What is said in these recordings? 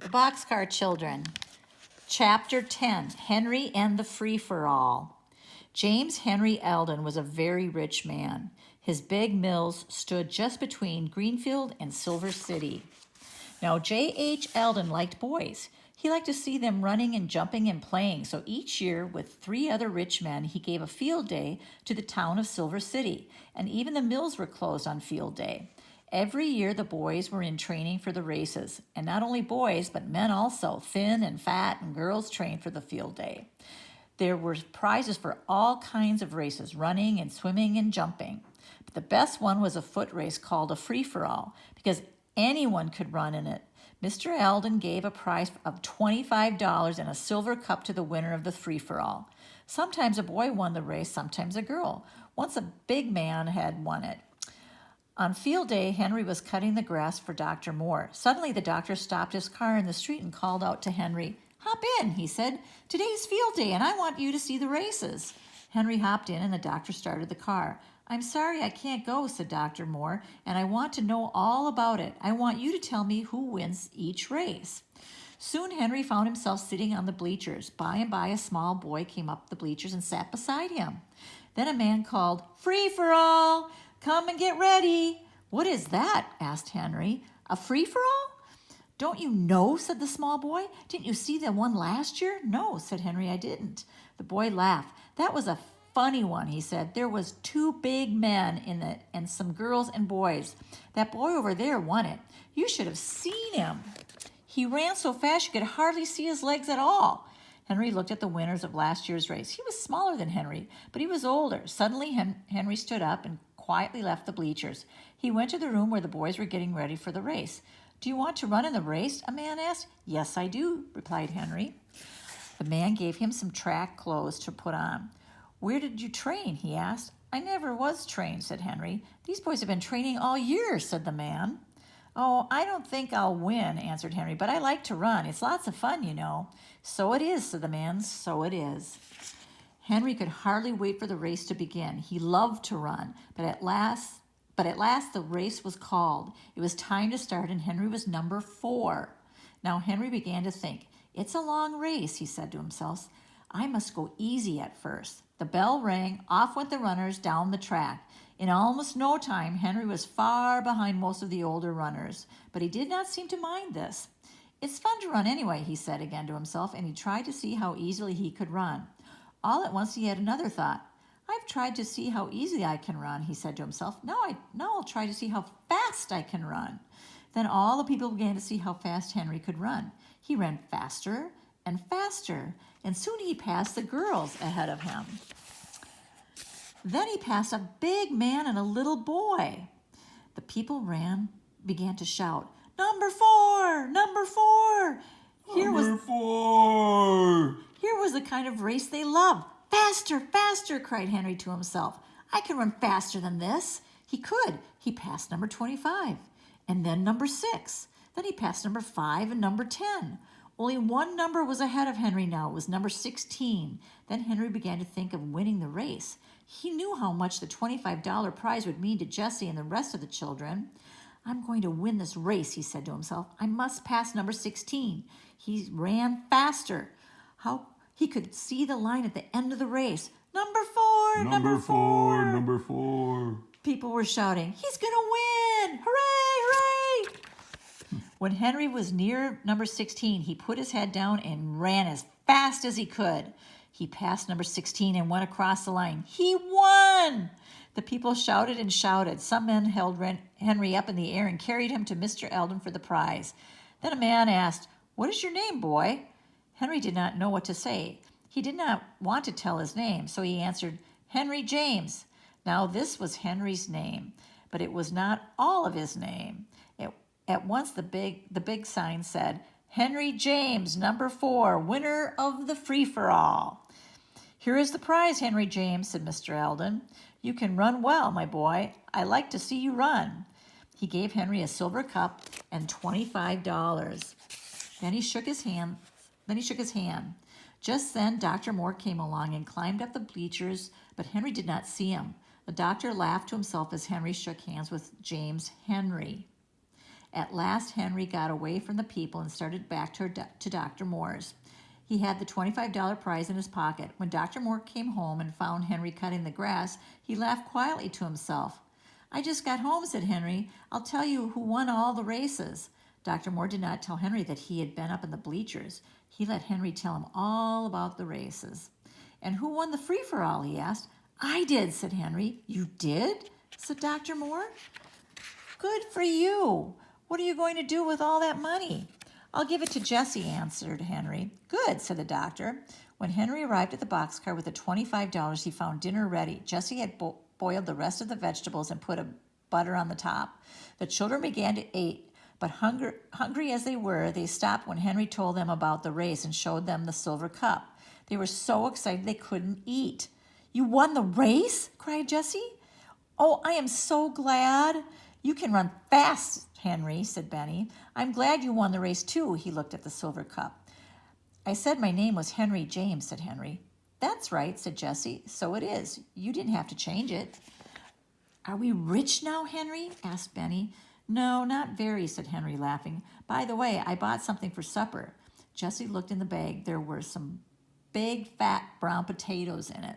The Boxcar Children. Chapter 10, Henry and the Free-for-All. James Henry Eldon was a very rich man. His big mills stood just between Greenfield and Silver City. Now, J.H. Eldon liked boys. He liked to see them running and jumping and playing, so each year, with 3 other rich men, he gave a field day to the town of Silver City, and even the mills were closed on field day. Every year, the boys were in training for the races, and not only boys, but men also, thin and fat, and girls trained for the field day. There were prizes for all kinds of races, running and swimming and jumping. But the best one was a foot race called a free-for-all, because anyone could run in it. Mr. Eldon gave a prize of $25 and a silver cup to the winner of the free-for-all. Sometimes a boy won the race, sometimes a girl. Once a big man had won it. On field day, Henry was cutting the grass for Dr. Moore. Suddenly, the doctor stopped his car in the street and called out to Henry. "Hop in," he said. "Today's field day, and I want you to see the races." Henry hopped in, and the doctor started the car. "I'm sorry I can't go," said Dr. Moore, "and I want to know all about it. I want you to tell me who wins each race." Soon Henry found himself sitting on the bleachers. By and by, a small boy came up the bleachers and sat beside him. Then a man called, "Free for all! Come and get ready." "What is that?" asked Henry. "A free-for-all?" "Don't you know?" said the small boy. "Didn't you see the one last year?" "No," said Henry, "I didn't." The boy laughed. "That was a funny one," he said. "There was 2 big men in it and some girls and boys. That boy over there won it. You should have seen him. He ran so fast you could hardly see his legs at all." Henry looked at the winners of last year's race. He was smaller than Henry, but he was older. Suddenly, Henry stood up and quietly left the bleachers. He went to the room where the boys were getting ready for the race. "Do you want to run in the race?" a man asked. "Yes, I do," replied Henry. The man gave him some track clothes to put on. "Where did you train?" he asked. "I never was trained," said Henry. "These boys have been training all year," said the man. "Oh, I don't think I'll win," answered Henry, "but I like to run. It's lots of fun, you know." "So it is," said the man. "So it is." Henry could hardly wait for the race to begin. He loved to run, but at last the race was called. It was time to start, and Henry was number 4. Now Henry began to think. "It's a long race," he said to himself. "I must go easy at first." The bell rang. Off went the runners down the track. In almost no time, Henry was far behind most of the older runners, but he did not seem to mind this. "It's fun to run anyway," he said again to himself, and he tried to see how easily he could run. All at once he had another thought. "I've tried to see how easily I can run," he said to himself. Now I'll try to see how fast I can run." Then all the people began to see how fast Henry could run. He ran faster and faster, and soon he passed the girls ahead of him. Then he passed a big man and a little boy. The people began to shout, "Number 4! Number 4!" Number 4! Here was the kind of race they loved. "Faster, faster!" cried Henry to himself. "I can run faster than this." He could. He passed number 25, and then number 6. Then he passed number 5 and number 10. Only one number was ahead of Henry now. It was number 16. Then Henry began to think of winning the race. He knew how much the $25 prize would mean to Jessie and the rest of the children. "I'm going to win this race," he said to himself. "I must pass number 16. He ran faster. He could see the line at the end of the race. "Number 4! Number 4! Number 4! People were shouting, "He's going to win! Hooray! Hooray!" When Henry was near number 16, he put his head down and ran as fast as he could. He passed number 16 and went across the line. He won! The people shouted and shouted. Some men held Henry up in the air and carried him to Mr. Eldon for the prize. Then a man asked, "What is your name, boy?" Henry did not know what to say. He did not want to tell his name, so he answered, "Henry James." Now this was Henry's name, but it was not all of his name. At once the big sign said, "Henry James, number 4, winner of the free-for-all." "Here is the prize, Henry James," said Mr. Eldon. "You can run well, my boy. I like to see you run." He gave Henry a silver cup and $25. Then he shook his hand. Just then Dr. Moore came along and climbed up the bleachers, but Henry did not see him. The doctor laughed to himself as Henry shook hands with James Henry. At last, Henry got away from the people and started back to Dr. Moore's. He had the $25 prize in his pocket. When Dr. Moore came home and found Henry cutting the grass, he laughed quietly to himself. I just got home, said Henry. I'll tell you who won all the races. Dr. Moore did not tell Henry that he had been up in the bleachers. He let Henry tell him all about the races. And who won the free-for-all, he asked. I did, said Henry. You did? Said Dr. Moore. Good for you. What are you going to do with all that money? I'll give it to Jessie, answered Henry. Good, said the doctor. When Henry arrived at the boxcar with the $25, he found dinner ready. Jessie had boiled the rest of the vegetables and put a butter on the top. The children began to eat, but hungry as they were, they stopped when Henry told them about the race and showed them the silver cup. They were so excited they couldn't eat. You won the race? Cried Jessie. Oh, I am so glad. You can run fast, Henry, said Benny. I'm glad you won the race, too. He looked at the silver cup. I said my name was Henry James, said Henry. That's right, said Jessie. So it is. You didn't have to change it. Are we rich now, Henry? Asked Benny. No, not very, said Henry, laughing. By the way, I bought something for supper. Jessie looked in the bag. There were some big, fat, brown potatoes in it.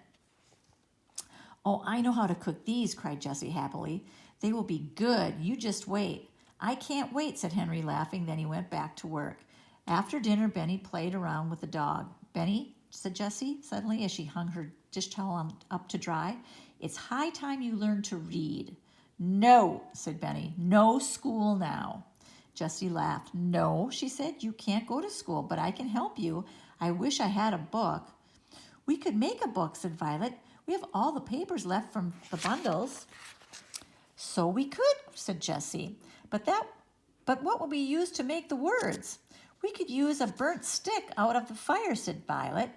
Oh, I know how to cook these, cried Jessie happily. They will be good. You just wait. I can't wait, said Henry, laughing. Then he went back to work. After dinner, Benny played around with the dog. Benny, said Jessie suddenly as she hung her dish towel up to dry, it's high time you learned to read. No, said Benny. No school now. Jessie laughed. No, she said, you can't go to school, but I can help you. I wish I had a book. We could make a book, said Violet. We have all the papers left from the bundles. So we could, said Jessie. But what would we use to make the words? We could use a burnt stick out of the fire, said Violet.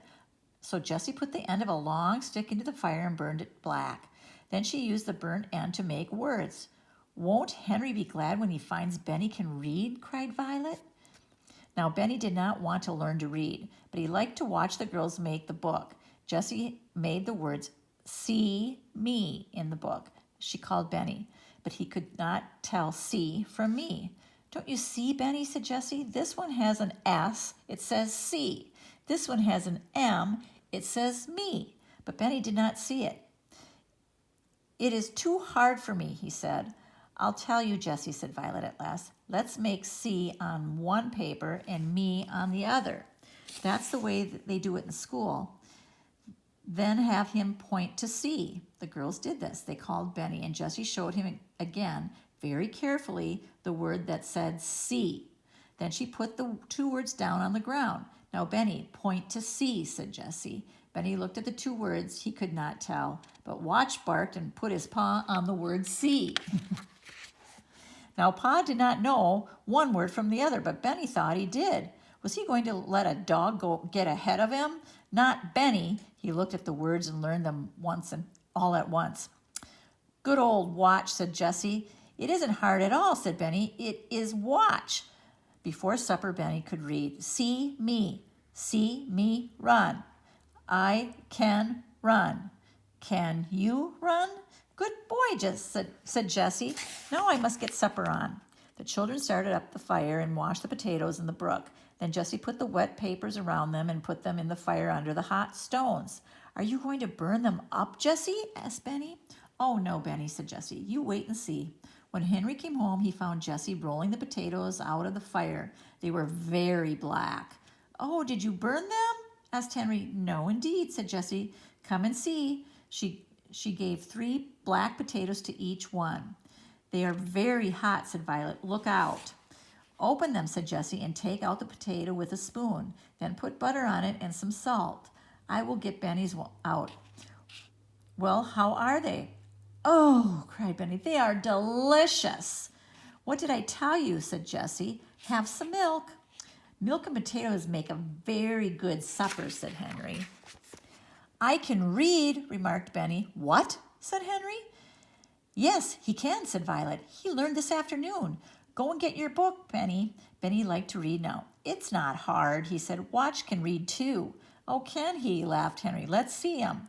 So Jessie put the end of a long stick into the fire and burned it black. Then she used the burnt end to make words. Won't Henry be glad when he finds Benny can read? Cried Violet. Now, Benny did not want to learn to read, but he liked to watch the girls make the book. Jessie made the words see me in the book. She called Benny, but he could not tell see from me. Don't you see, Benny, said Jessie. This one has an S, it says see. This one has an M, it says me. But Benny did not see it. It is too hard for me, he said. I'll tell you, Jessie, said Violet at last. Let's make C on one paper and me on the other. That's the way that they do it in school. Then have him point to C. The girls did this. They called Benny, and Jessie showed him again, very carefully, the word that said C. Then she put the two words down on the ground. Now, Benny, point to C, said Jessie. Benny looked at the two words. He could not tell, but Watch barked and put his paw on the word C. Now, Pa did not know one word from the other, but Benny thought he did. Was he going to let a dog get ahead of him? Not Benny. He looked at the words and learned them once and all at once. Good old Watch, said Jessie. It isn't hard at all, said Benny. It is watch. Before supper, Benny could read, see me run. I can run. Can you run? Good boy, said Jessie. Now I must get supper on. The children started up the fire and washed the potatoes in the brook. Then Jessie put the wet papers around them and put them in the fire under the hot stones. Are you going to burn them up, Jessie? Asked Benny. Oh, no, Benny, said Jessie. You wait and see. When Henry came home, he found Jessie rolling the potatoes out of the fire. They were very black. Oh, did you burn them? Asked Henry. No, indeed, said Jessie. Come and see. She gave 3 black potatoes to each one. They are very hot, said Violet. Look out. Open them, said Jessie, and take out the potato with a spoon. Then put butter on it and some salt. I will get Benny's out. Well, how are they? Oh, cried Benny, they are delicious. What did I tell you, said Jessie. Have some milk. Milk and potatoes make a very good supper, said Henry. I can read, remarked Benny. What? Said Henry. Yes, he can, said Violet. He learned this afternoon. Go and get your book, Benny. Benny liked to read now. It's not hard, he said. Watch can read too. Oh, can he? Laughed Henry. Let's see him.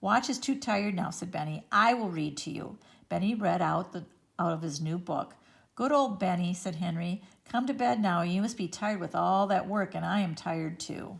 Watch is too tired now, said Benny. I will read to you. Benny read out of his new book. Good old Benny, said Henry. Come to bed now. You must be tired with all that work, and I am tired too.